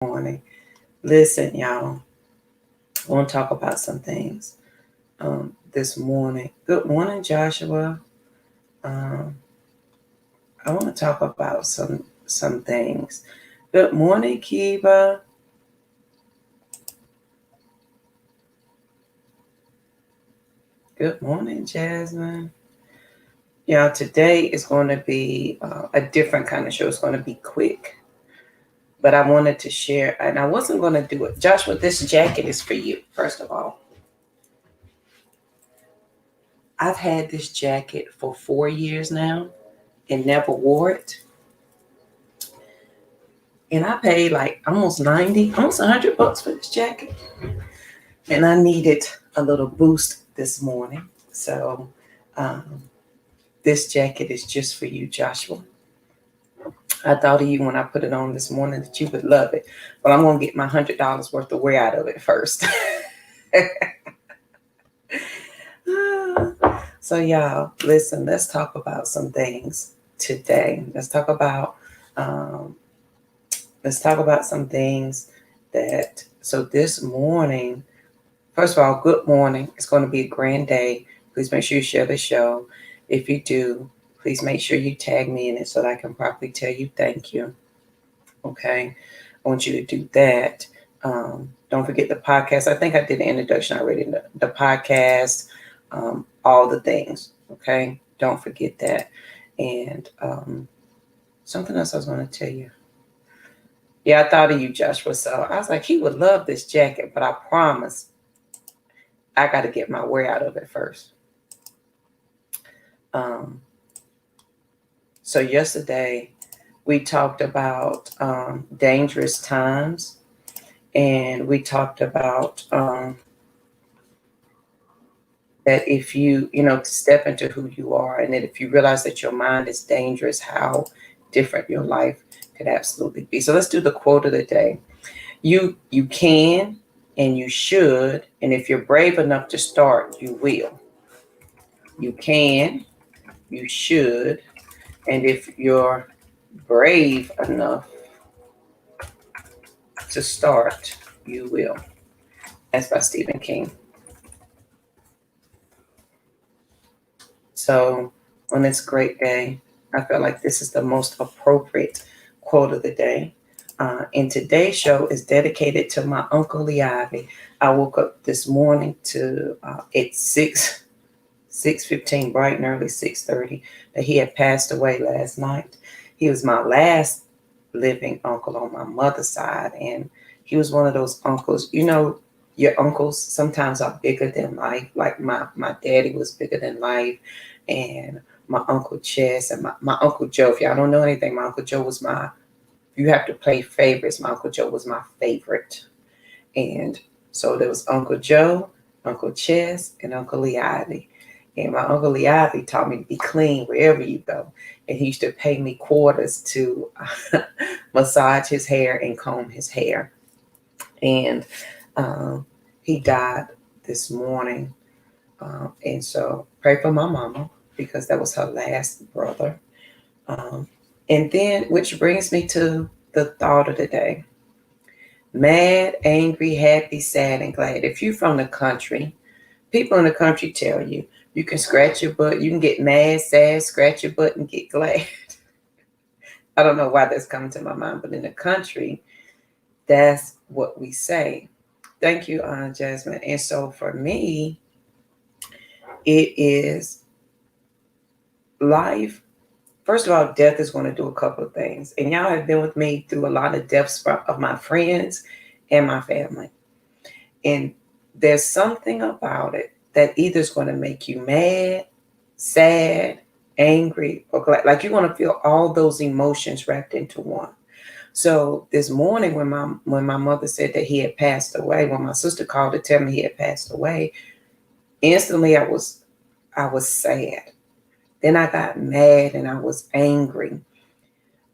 Morning. Listen, y'all, I want to talk about some things this morning. Good morning, Joshua. Um, I want to talk about some things. Good morning, Kiva. Good morning, Jasmine. Yeah, today is going to be a different kind of show. It's going to be quick, but I wanted to share, and I wasn't going to do it. Joshua, this jacket is for you, first of all. I've had this jacket for 4 years now and never wore it. And I paid like almost 90, almost $100 for this jacket. And I needed a little boost this morning. So um, this jacket is just for you, Joshua. I thought of you when I put it on this morning that you would love it. But I'm going to get my $100 worth of wear out of it first. So y'all, listen, let's talk about some things today. Um, let's talk about some things so this morning, first of all, good morning. It's going to be a grand day. Please make sure you share the show. If you do, please make sure you tag me in it so that I can properly tell you thank you. Okay. I want you to do that. Don't forget the podcast. I think I did an introduction already. The podcast, all the things. Okay. Don't forget that. And something else I was going to tell you. Yeah, I thought of you, Joshua. So I was like, he would love this jacket, but I promise I got to get my wear out of it first. So yesterday we talked about dangerous times, and we talked about that if you step into who you are, and that if you realize that your mind is dangerous, how different your life could absolutely be. So let's do the quote of the day. You can and you should, and if you're brave enough to start, you will. You can, you should, and if you're brave enough to start, you will. That's by Stephen King. So on this great day, I feel like this is the most appropriate quote of the day. And today's show is dedicated to my Uncle Lee Ivy. I woke up this morning to at 6:15, bright and early 6:30, that he had passed away last night. He was my last living uncle on my mother's side, and he was one of those uncles. Your uncles sometimes are bigger than life. Like my daddy was bigger than life, and my Uncle Chess and my Uncle Joe. If y'all don't know anything, my Uncle Joe was you have to play favorites. My Uncle Joe was my favorite. And so there was Uncle Joe, Uncle Chess, and Uncle Lee Ivy. And my Uncle Lee Ivy taught me to be clean wherever you go. And he used to pay me quarters to massage his hair and comb his hair. And he died this morning. And so pray for my mama, because that was her last brother. And then, which brings me to the thought of the day. Mad, angry, happy, sad, and glad. If you're from the country, people in the country tell you, you can scratch your butt, you can get mad, sad, scratch your butt, and get glad. I don't know why that's coming to my mind, but in the country, that's what we say. Thank you, Jasmine. And so for me, it is life. First of all, death is going to do a couple of things. And y'all have been with me through a lot of deaths of my friends and my family. And there's something about it that either is going to make you mad, sad, angry, or glad. Like you're going to feel all those emotions wrapped into one. So this morning when my mother said that he had passed away, when my sister called to tell me he had passed away, instantly I was sad. Then I got mad and I was angry.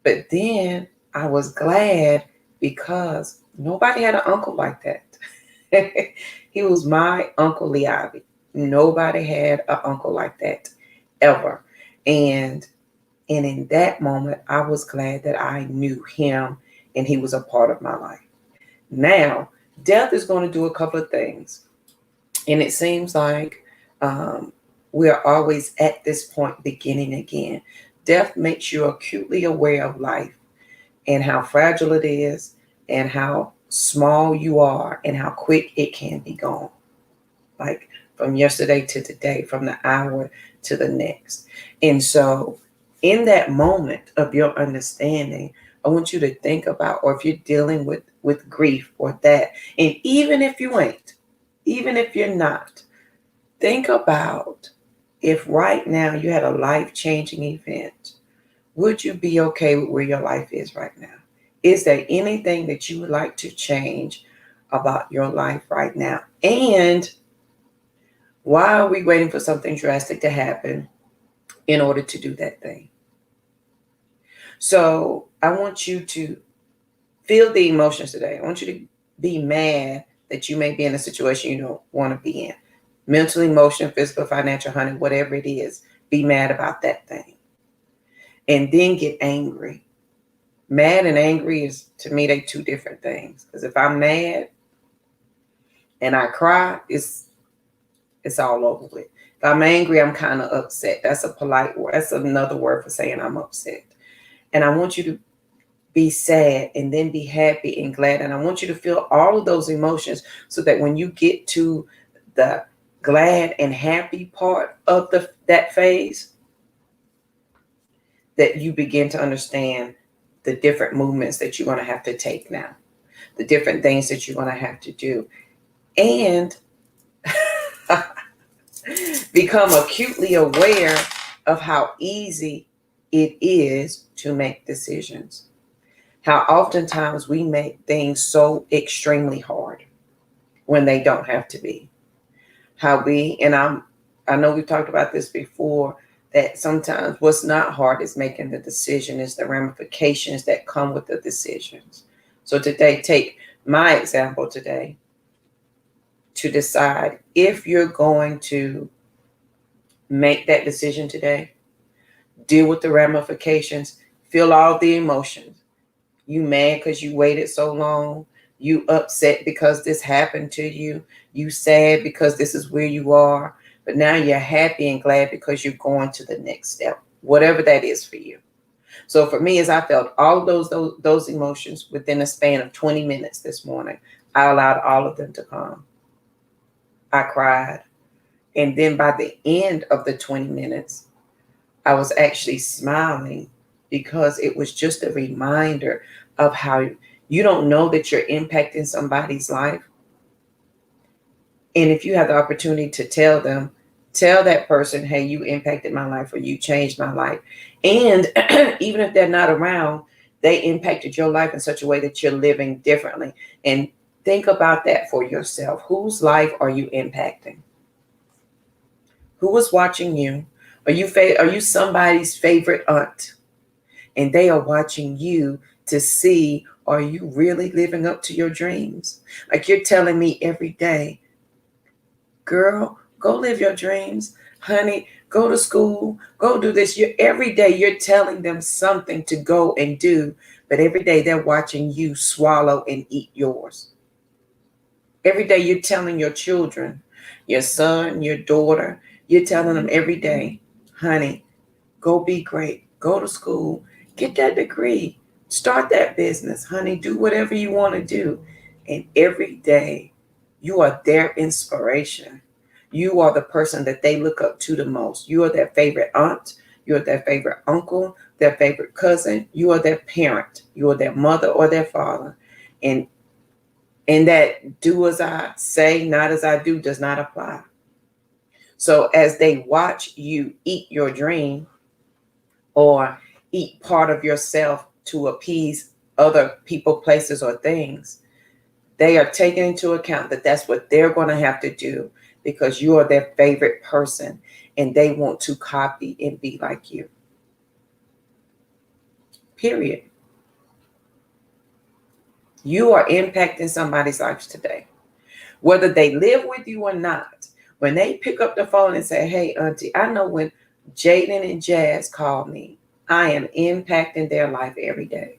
But then I was glad because nobody had an uncle like that. He was my Uncle Lee Ivy. Nobody had an uncle like that ever. And in that moment, I was glad that I knew him and he was a part of my life. Now, death is going to do a couple of things. And it seems like we're always at this point beginning again. Death makes you acutely aware of life and how fragile it is and how small you are and how quick it can be gone. Like from yesterday to today, from the hour to the next. And so, in that moment of your understanding, I want you to think about, or if you're dealing with grief or that, and even if you ain't, even if you're not, think about if right now you had a life-changing event, would you be okay with where your life is right now? Is there anything that you would like to change about your life right now? And why are we waiting for something drastic to happen in order to do that thing? So I want you to feel the emotions today. I want you to be mad that you may be in a situation you don't want to be in. Mental, emotional, physical, financial, honey, whatever it is, be mad about that thing. And then get angry. Mad and angry is, to me, they two different things. Because if I'm mad and I cry, it's all over with. If I'm angry, I'm kind of upset. That's a polite word. That's another word for saying I'm upset. And I want you to be sad and then be happy and glad. And I want you to feel all of those emotions so that when you get to the glad and happy part of that phase, that you begin to understand the different movements that you're going to have to take now, the different things that you're going to have to do. And become acutely aware of how easy it is to make decisions. How oftentimes we make things so extremely hard when they don't have to be. I know we've talked about this before, that sometimes what's not hard is making the decision, is the ramifications that come with the decisions. So today, take my example today to decide if you're going to make that decision today, deal with the ramifications, feel all the emotions. You mad because you waited so long. You upset because this happened to you. You sad because this is where you are. But now you're happy and glad because you're going to the next step, whatever that is for you. So for me, as I felt all those emotions within a span of 20 minutes this morning, I allowed all of them to come. I cried. And then by the end of the 20 minutes, I was actually smiling because it was just a reminder of how you don't know that you're impacting somebody's life. And if you have the opportunity to tell that person, hey, you impacted my life or you changed my life. And even if they're not around, they impacted your life in such a way that you're living differently. And think about that for yourself. Whose life are you impacting? Who is watching you? Are you somebody's favorite aunt? And they are watching you to see, are you really living up to your dreams? Like you're telling me every day, girl, go live your dreams. Honey, go to school, go do this. Every day you're telling them something to go and do, but every day they're watching you swallow and eat yours. Every day you're telling your children, your son, your daughter, you're telling them every day, honey, go be great, go to school, get that degree, start that business, honey, do whatever you want to do. And every day you are their inspiration. You are the person that they look up to the most. You are their favorite aunt. You are their favorite uncle, their favorite cousin. You are their parent. You are their mother or their father. And that do as I say, not as I do does not apply. So as they watch you eat your dream or eat part of yourself to appease other people, places, or things, they are taking into account that that's what they're going to have to do because you are their favorite person and they want to copy and be like you. Period. You are impacting somebody's life today. Whether they live with you or not, when they pick up the phone and say, hey, auntie, I know when Jaden and Jazz call me, I am impacting their life every day.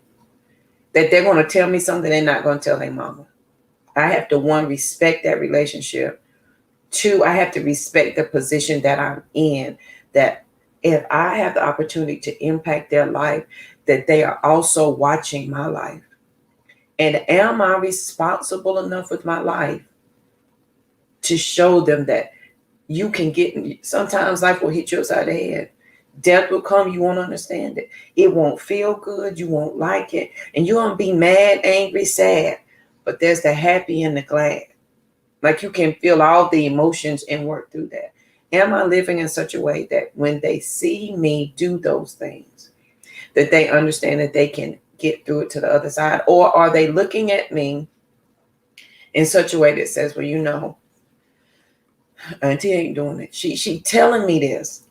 That they're going to tell me something they're not going to tell their mama. I have to, one, respect that relationship. Two, I have to respect the position that I'm in, that if I have the opportunity to impact their life, that they are also watching my life. And am I responsible enough with my life to show them that you can get, sometimes life will hit you upside the head. Death will come, you won't understand it. It won't feel good, you won't like it, and you're going to be mad, angry, sad. But there's the happy and the glad. Like you can feel all the emotions and work through that. Am I living in such a way that when they see me do those things, that they understand that they can get through it to the other side? Or are they looking at me in such a way that says, well, you know, auntie ain't doing it. She telling me this,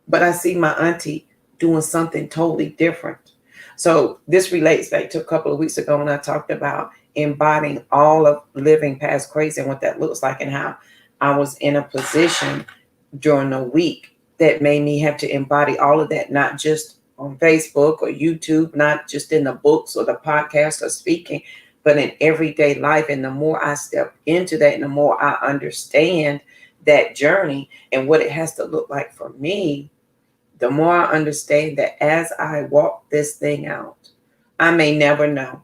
but I see my auntie doing something totally different. So this relates back to a couple of weeks ago when I talked about embodying all of living past crazy and what that looks like, and how I was in a position during the week that made me have to embody all of that, not just on Facebook or YouTube, not just in the books or the podcast or speaking, but in everyday life. And the more I step into that and the more I understand that journey and what it has to look like for me, the more I understand that as I walk this thing out, I may never know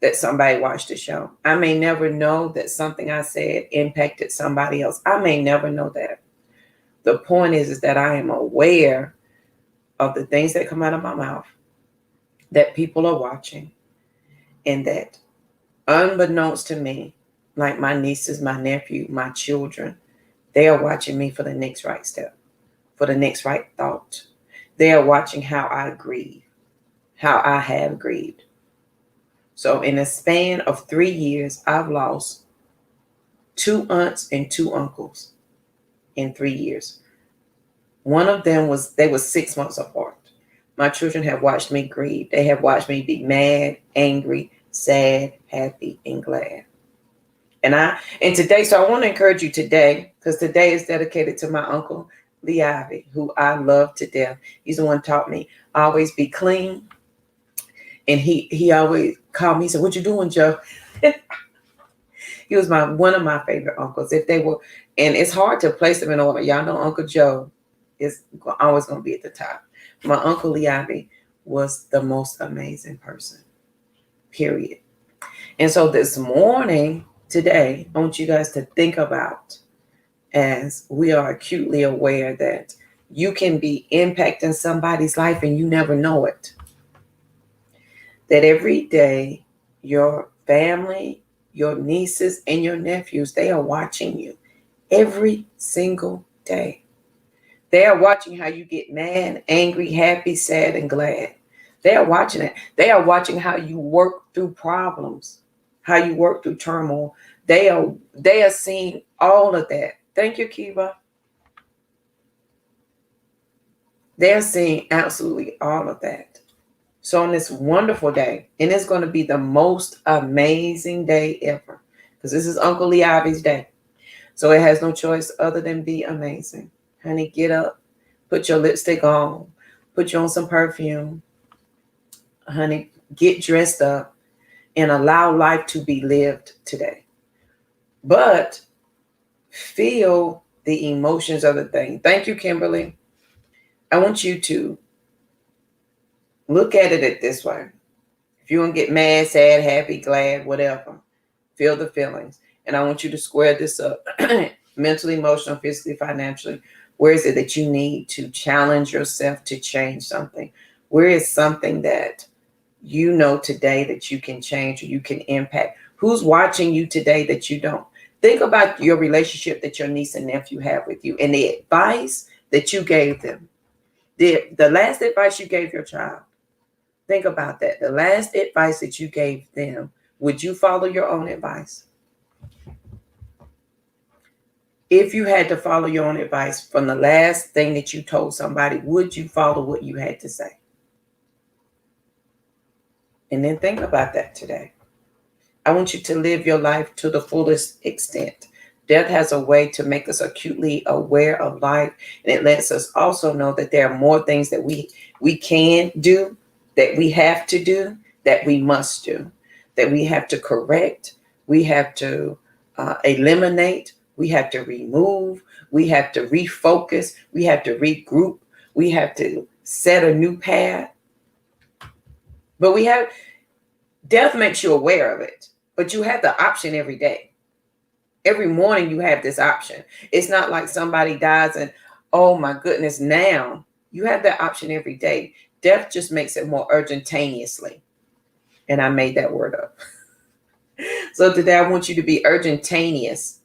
that somebody watched the show. I may never know that something I said impacted somebody else. I may never know that. The point is that I am aware of the things that come out of my mouth, that people are watching, and that unbeknownst to me, like my nieces, my nephew, my children, they are watching me for the next right step, for the next right thought. They are watching how I grieve, how I have grieved. So in a span of 3 years, I've lost 2 aunts and 2 uncles in 3 years. One of them they were 6 months apart. My children have watched me grieve. They have watched me be mad, angry, sad, happy, and glad. And today, so I want to encourage you today, because today is dedicated to my uncle, Lee Ivy, who I love to death. He's the one who taught me always be clean. And he always called me, he said, "What you doing, Joe?" He was one of my favorite uncles. If they were, and it's hard to place them in order. Y'all know Uncle Joe is always going to be at the top. My Uncle Lee Ivy was the most amazing person, period. And so this morning, today, I want you guys to think about, as we are acutely aware that you can be impacting somebody's life and you never know it. That every day, your family, your nieces, and your nephews, they are watching you every single day. They are watching how you get mad, angry, happy, sad, and glad. They are watching it. They are watching how you work through problems, how you work through turmoil. They are seeing all of that. Thank you, Kiva. They're seeing absolutely all of that. So on this wonderful day, and it's going to be the most amazing day ever, because this is Uncle Lee Ivy's day. So it has no choice other than be amazing. Honey, get up, put your lipstick on, put you on some perfume. Honey, get dressed up and allow life to be lived today. But feel the emotions of the thing. Thank you, Kimberly. I want you to look at it this way. If you want to get mad, sad, happy, glad, whatever, feel the feelings. And I want you to square this up mentally, emotionally, physically, financially. Where is it that you need to challenge yourself to change something? Where is something that you know today that you can change or you can impact? Who's watching you today that you don't? Think about your relationship that your niece and nephew have with you and the advice that you gave them. The last advice you gave your child. Think about that. The last advice that you gave them, would you follow your own advice? If you had to follow your own advice from the last thing that you told somebody, would you follow what you had to say? And then think about that today. I want you to live your life to the fullest extent. Death has a way to make us acutely aware of life, and it lets us also know that there are more things that we can do, that we have to do, that we must do, that we have to correct, We have to eliminate. We have to remove. We have to refocus. We have to regroup. We have to set a new path. But death makes you aware of it. But you have the option every day. Every morning you have this option. It's not like somebody dies and, oh my goodness, now. You have that option every day. Death just makes it more urgentaneously. And I made that word up. So today I want you to be urgentaneous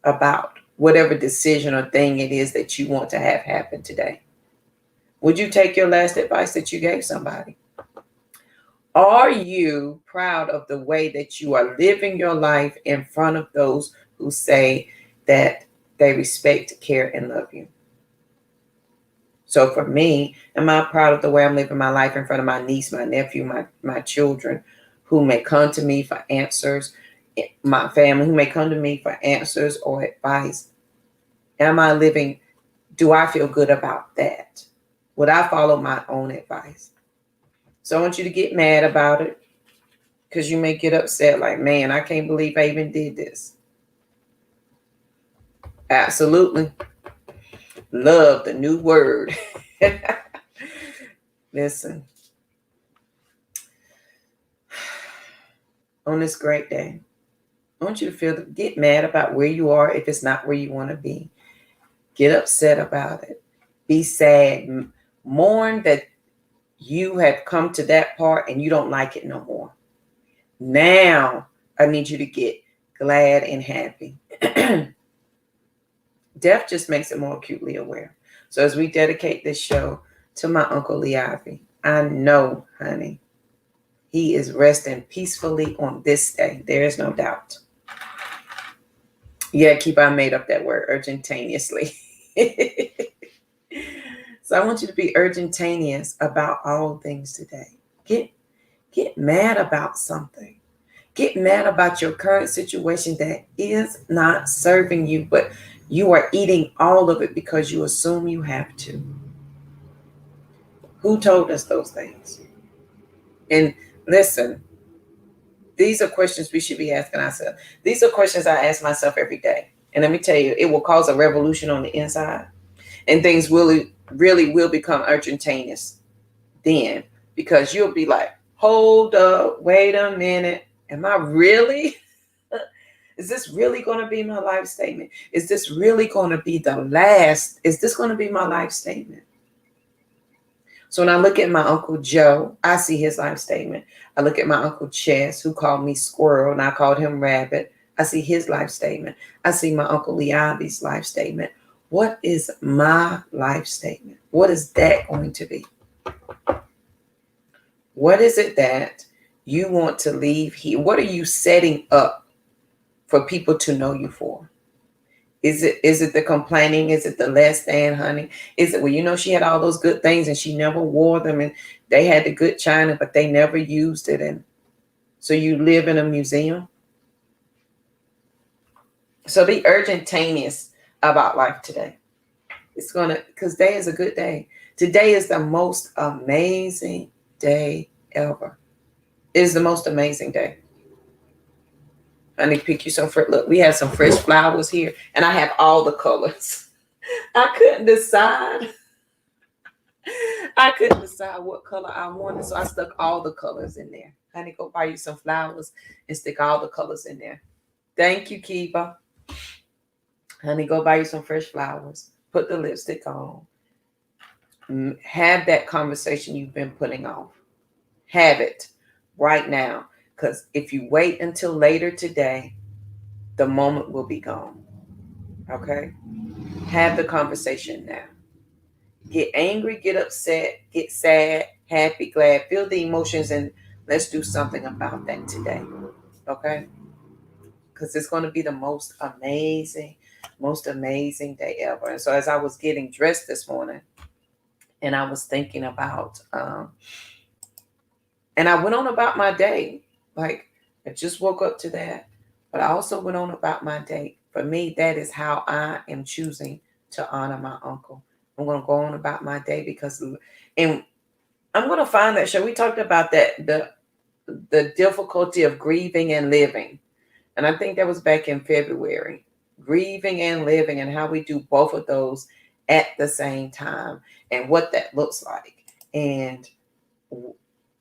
about whatever decision or thing it is that you want to have happen today. Would you take your last advice that you gave somebody? Are you proud of the way that you are living your life in front of those who say that they respect, care, and love you? So for me, am I proud of the way I'm living my life in front of my niece, my nephew, my children, who may come to me for answers, my family who may come to me for answers or advice? Am I living, do I feel good about that? Would I follow my own advice? So I want you to get mad about it, because you may get upset like, man, I can't believe I even did this. Absolutely. Love, the new word. Listen. On this great day, I want you to get mad about where you are if it's not where you want to be. Get upset about it. Be sad. Mourn that you have come to that part and you don't like it no more. Now, I need you to get glad and happy. Death just makes it more acutely aware. So as we dedicate this show to my Uncle Lee Ivy, I know, honey, he is resting peacefully on this day. There is no doubt. Yeah, I made up that word, urgentaneously. So I want you to be urgentaneous about all things today. Get mad about something. Get mad about your current situation that is not serving you, but you are eating all of it because you assume you have to. Who told us those things? And listen, these are questions we should be asking ourselves. These are questions I ask myself every day. And let me tell you, it will cause a revolution on the inside. And things really will become urgentaneous then. Because you'll be like, hold up, wait a minute. Am I really? Is this really going to be my life statement? Is this really going to be the last? Is this going to be my life statement? So when I look at my Uncle Joe, I see his life statement. I look at my Uncle Chess, who called me Squirrel, and I called him Rabbit. I see his life statement. I see my Uncle Lee Ivy's life statement. What is my life statement? What is that going to be? What is it that you want to leave here? What are you setting up for people to know you for? Is it the complaining? Is it the less than, honey? Is it, well, you know, she had all those good things and she never wore them, and they had the good china, but they never used it. And so you live in a museum. So be urgentaneous about life today. Because today is a good day. Today is the most amazing day ever. It is the most amazing day. I need to pick you some fruit. Look, we have some fresh flowers here, and I have all the colors. I couldn't decide. What color I wanted, so I stuck all the colors in there. I need to go buy you some flowers and stick all the colors in there. Thank you, Kiva. Honey, go buy you some fresh flowers. Put the lipstick on. Have that conversation you've been putting off. Have it right now. Because if you wait until later today, the moment will be gone. Okay? Have the conversation now. Get angry, get upset, get sad, happy, glad. Feel the emotions, and let's do something about that today. Okay? Because it's going to be the most amazing day ever. And so as I was getting dressed this morning, and I was thinking about, and I went on about my day. Like, I just woke up to that. But I also went on about my day. For me, that is how I am choosing to honor my uncle. I'm going to go on about my day and I'm going to find that show. We talked about that, the difficulty of grieving and living. And And I think that was back in February. Grieving and living, and how we do both of those at the same time, and what that looks like. And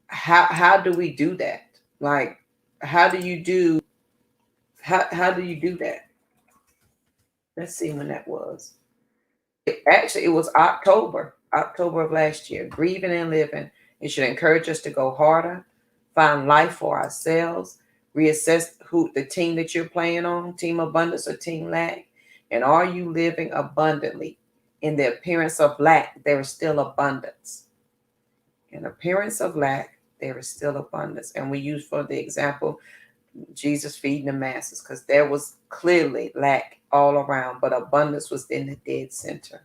how do we do that? Like, how do you do how do you do that? Let's see when that was. It was October of last year. Grieving and living. It should encourage us to go harder, find life for ourselves, reassess who the team that you're playing on, team abundance or team lack, and are you living abundantly? In the appearance of lack, there is still abundance. In appearance of lack, there is still abundance. And we use for the example Jesus feeding the masses, because there was clearly lack all around, but abundance was in the dead center.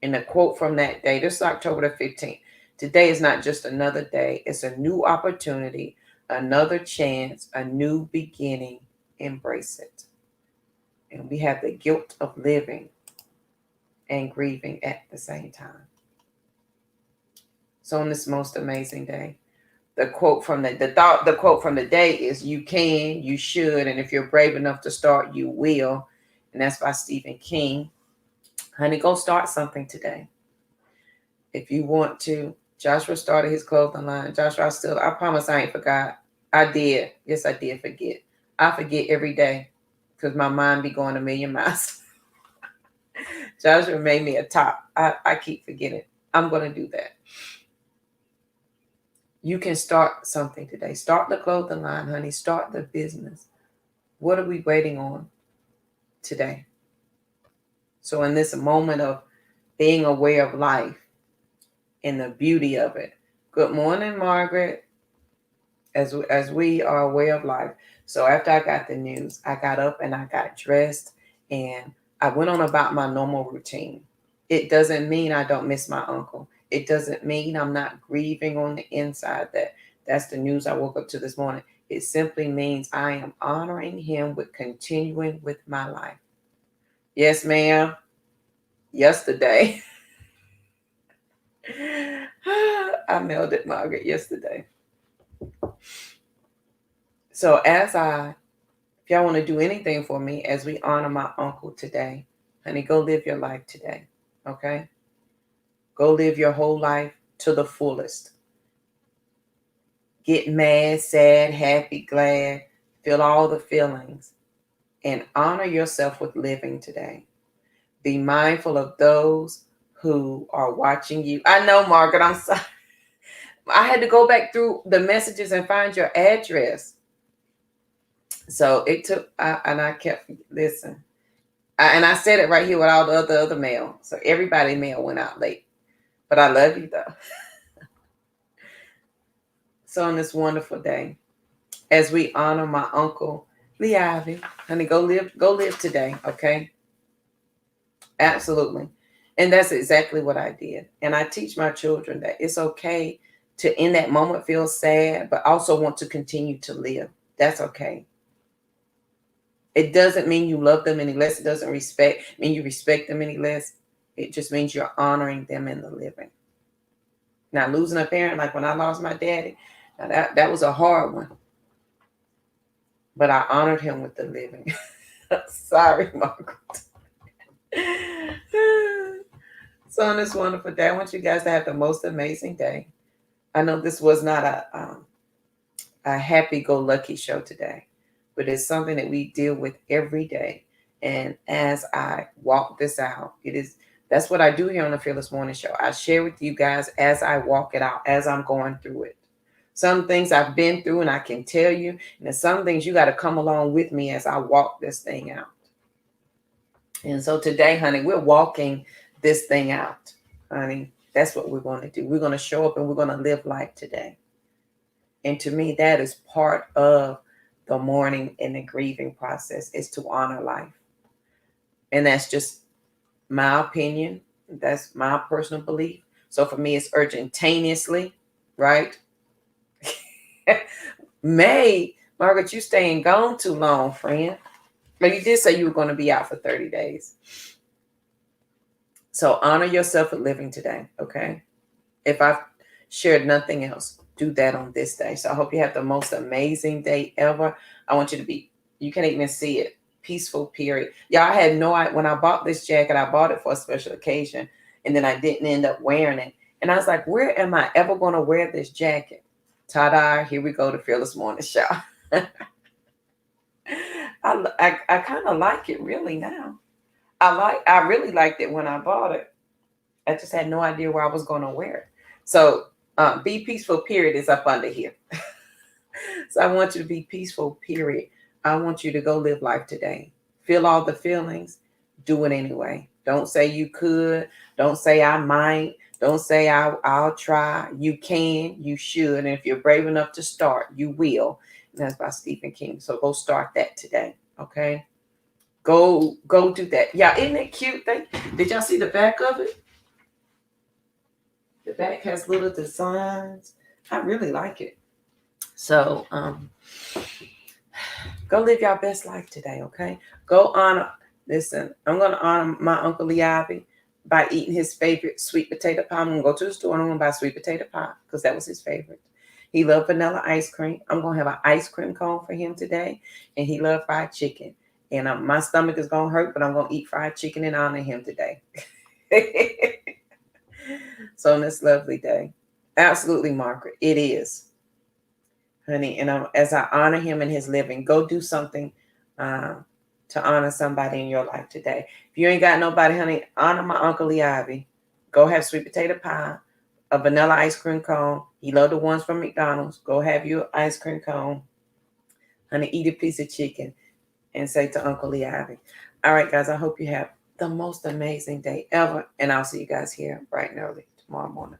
And a quote from that day, this is October the 15th. Today is not just another day, it's a new opportunity, another chance, a new beginning. Embrace it. And we have the guilt of living and grieving at the same time. So on this most amazing day, the quote from the quote from the day is, you can, you should, and if you're brave enough to start, you will. And that's by Stephen King. Honey, go start something today. If you want to. Joshua started his clothing line. Joshua, I promise I ain't forgot. I did. Yes, I did forget. I forget every day because my mind be going a million miles. Joshua made me a top. I keep forgetting. I'm going to do that. You can start something today. Start the clothing line, honey. Start the business. What are we waiting on today? So in this moment of being aware of life and the beauty of it. Good morning, Margaret. As we are aware of life. So after I got the news, I got up and I got dressed and I went on about my normal routine. It doesn't mean I don't miss my uncle. It doesn't mean I'm not grieving on the inside that's the news I woke up to this morning. It simply means I am honoring him with continuing with my life. Yes, ma'am. Yesterday. I mailed it, Margaret, yesterday. So if y'all want to do anything for me as we honor my uncle today, honey, go live your life today, okay? Go live your whole life to the fullest. Get mad, sad, happy, glad, feel all the feelings, and honor yourself with living today. Be mindful of those who are watching you. I know, Margaret, I'm sorry. I had to go back through the messages and find your address. So it took, and I kept, listen. And I said it right here with all the other mail. So everybody's mail went out late. But I love you, though. So on this wonderful day, as we honor my uncle, Lee Ivy, honey, go live today, okay? Absolutely. And that's exactly what I did. And I teach my children that it's okay to, in that moment, feel sad, but also want to continue to live. That's okay. It doesn't mean you love them any less. It doesn't mean you respect them any less. It just means you're honoring them in the living. Now, losing a parent, like when I lost my daddy, now that was a hard one. But I honored him with the living. Sorry, Margaret. So on this wonderful day, I want you guys to have the most amazing day. I know this was not a happy-go-lucky show today, but it's something that we deal with every day. And as I walk this out, that's what I do here on the Fearless Morning Show. I share with you guys as I walk it out, as I'm going through it. Some things I've been through and I can tell you, and there's some things you got to come along with me as I walk this thing out. And so today, honey, we're walking this thing out, honey. That's what we're going to do. We're going to show up and we're going to live life today. And to me, that is part of the mourning and the grieving process, is to honor life. And that's just my opinion. That's my personal belief. So for me, it's urgentaneously, right? May, Margaret, you staying gone too long, friend. But you did say you were going to be out for 30 days. So honor yourself with living today, okay? If I've shared nothing else, do that on this day. So I hope you have the most amazing day ever. I want you to be You can't even see it. Peaceful period. Yeah, I had no idea when I bought this jacket. I bought it for a special occasion, and then I didn't end up wearing it. And I was like, where am I ever going to wear this jacket? Ta-da! Here we go, the Fearless Morning Show. I kind of like it really now. I really liked it when I bought it. I just had no idea where I was going to wear it. So, be peaceful. Period is up under here. So I want you to be peaceful. Period. I want you to go live life today. Feel all the feelings. Do it anyway. Don't say you could. Don't say I might. Don't say I'll try. You can. You should. And if you're brave enough to start, you will. And that's by Stephen King. So go start that today. Okay. Go do that. Yeah, isn't it cute? Did y'all see the back of it? The back has little designs. I really like it. So go live your best life today, okay? Go honor. Listen, I'm gonna honor my Uncle Leavi by eating his favorite sweet potato pie. I'm gonna go to the store and I'm gonna buy sweet potato pie because that was his favorite. He loved vanilla ice cream. I'm gonna have an ice cream cone for him today, and he loved fried chicken. And my stomach is gonna hurt, but I'm gonna eat fried chicken and honor him today. So on this lovely day, absolutely, Margaret, it is, honey. And as I honor him in his living, go do something to honor somebody in your life today. If you ain't got nobody, honey, honor my Uncle Leavi. Go have sweet potato pie, a vanilla ice cream cone. He loved the ones from McDonald's. Go have your ice cream cone, honey. Eat a piece of chicken and say to Uncle Leavi. All right, guys, I hope you have the most amazing day ever. And I'll see you guys here bright and early tomorrow morning.